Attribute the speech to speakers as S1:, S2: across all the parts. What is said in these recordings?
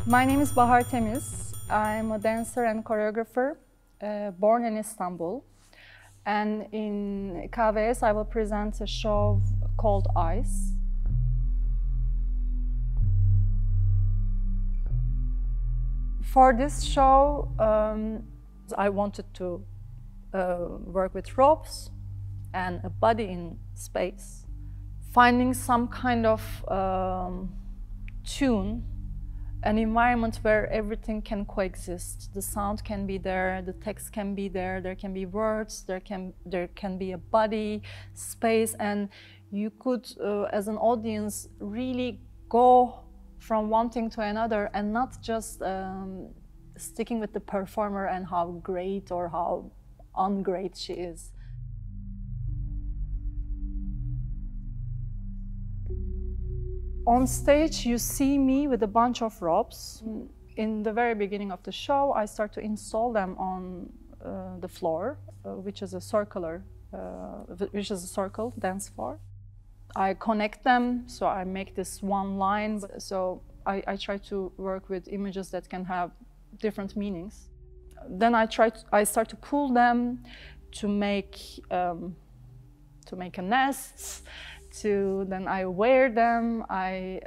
S1: My name is Bahar Temiz. I'm a dancer and choreographer, born in Istanbul. And in KVS, I will present a show called Ice. For this show, I wanted to work with ropes and a body in space. Finding some kind of tune, an environment where everything can coexist. The sound can be there, the text can be there, there can be words, there can be a body, space, and you could, as an audience, really go from one thing to another and not just sticking with the performer and how great or how ungreat she is. On stage, you see me with a bunch of ropes. In the very beginning of the show, I start to install them on the floor, which is a circle dance floor. I connect them, so I make this one line. So I try to work with images that can have different meanings. Then I start to pull them to make a nest. Then I wear them, I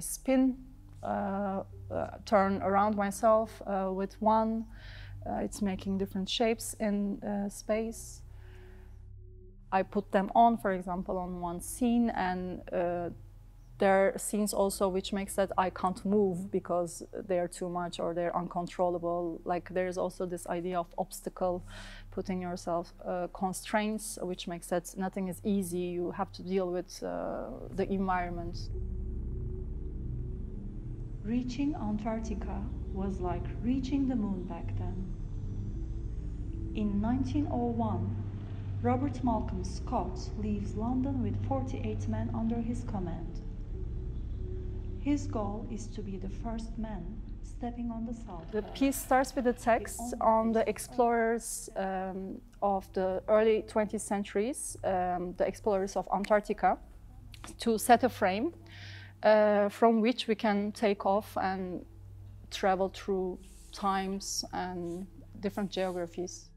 S1: spin, turn around myself with one. It's making different shapes in space. I put them on, for example, on one scene, and there are scenes also which makes that I can't move because they're too much or they're uncontrollable. Like there's also this idea of obstacle, putting yourself constraints, which makes that nothing is easy. You have to deal with the environment.
S2: Reaching Antarctica was like reaching the moon back then. In 1901, Robert Malcolm Scott leaves London with 48 men under his command. His goal is to be the first man stepping on the South Pole.
S1: The piece starts with a text on the explorers of the early 20th centuries, the explorers of Antarctica, to set a frame from which we can take off and travel through times and different geographies.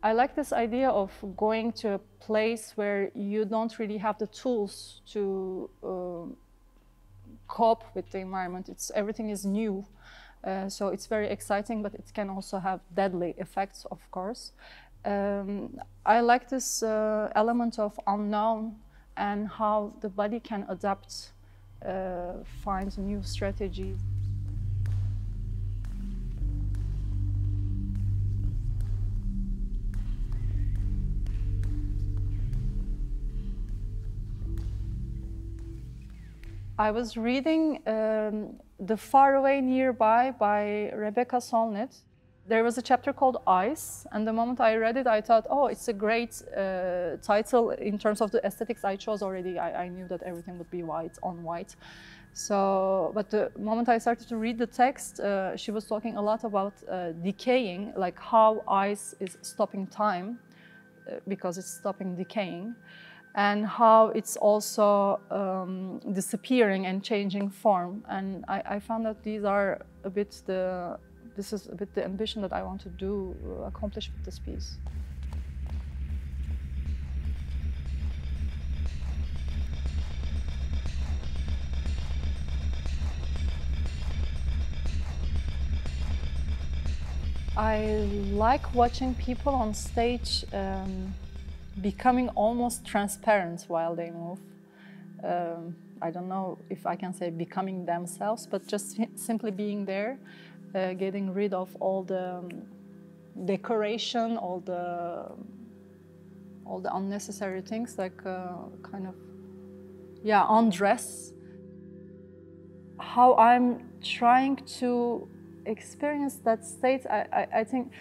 S1: I like this idea of going to a place where you don't really have the tools to cope with the environment. Everything is new, so it's very exciting, but it can also have deadly effects, of course. I like this element of unknown and how the body can adapt, find new strategies. I was reading The Far Away Nearby by Rebecca Solnit. There was a chapter called Ice, and the moment I read it, I thought, oh, it's a great title in terms of the aesthetics I chose already. I knew that everything would be white on white. But the moment I started to read the text, she was talking a lot about decaying, like how ice is stopping time because it's stopping decaying, and how it's also disappearing and changing form. And I found that this is a bit the ambition that I want to accomplish with this piece. I like watching people on stage becoming almost transparent while they move. I don't know if I can say becoming themselves, but just simply being there, getting rid of all the decoration, all the unnecessary things, like kind of, yeah, undress. How I'm trying to experience that state, I think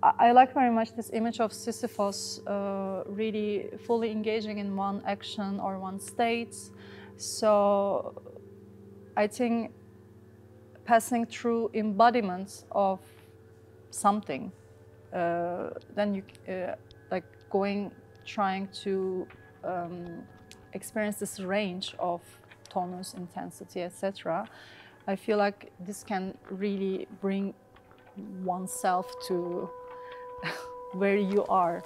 S1: I like very much this image of Sisyphus really fully engaging in one action or one state. So I think passing through embodiments of something, then you like trying to experience this range of tonus, intensity, etc. I feel like this can really bring oneself to where you are.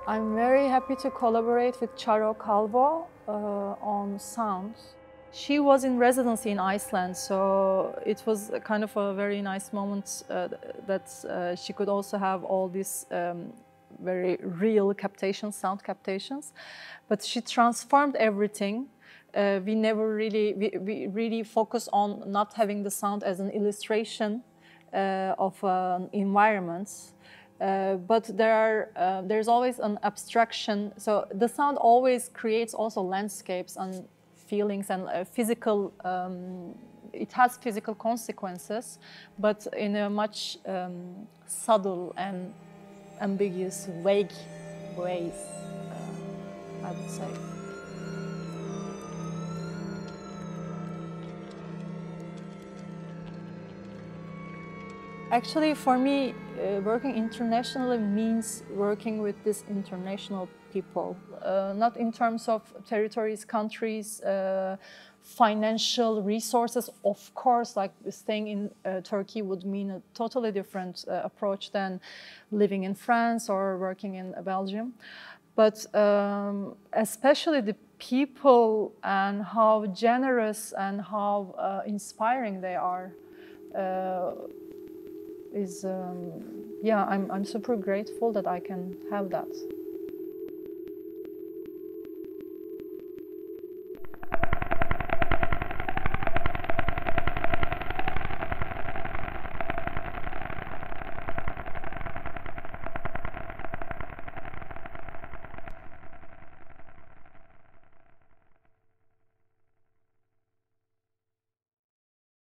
S1: I'm very happy to collaborate with Charo Calvo on sound. She was in residency in Iceland, so it was kind of a very nice moment that she could also have all these very real captations, sound captations. But she transformed everything. We really focus on not having the sound as an illustration of an environment. But there's always an abstraction. So the sound always creates also landscapes and feelings and physical. It has physical consequences, but in a much subtle and ambiguous, vague ways, I would say. Actually, for me, working internationally means working with these international people, not in terms of territories, countries, financial resources. Of course, like staying in Turkey would mean a totally different approach than living in France or working in Belgium. But especially the people and how generous and how inspiring they are. Yeah, I'm super grateful that I can have that.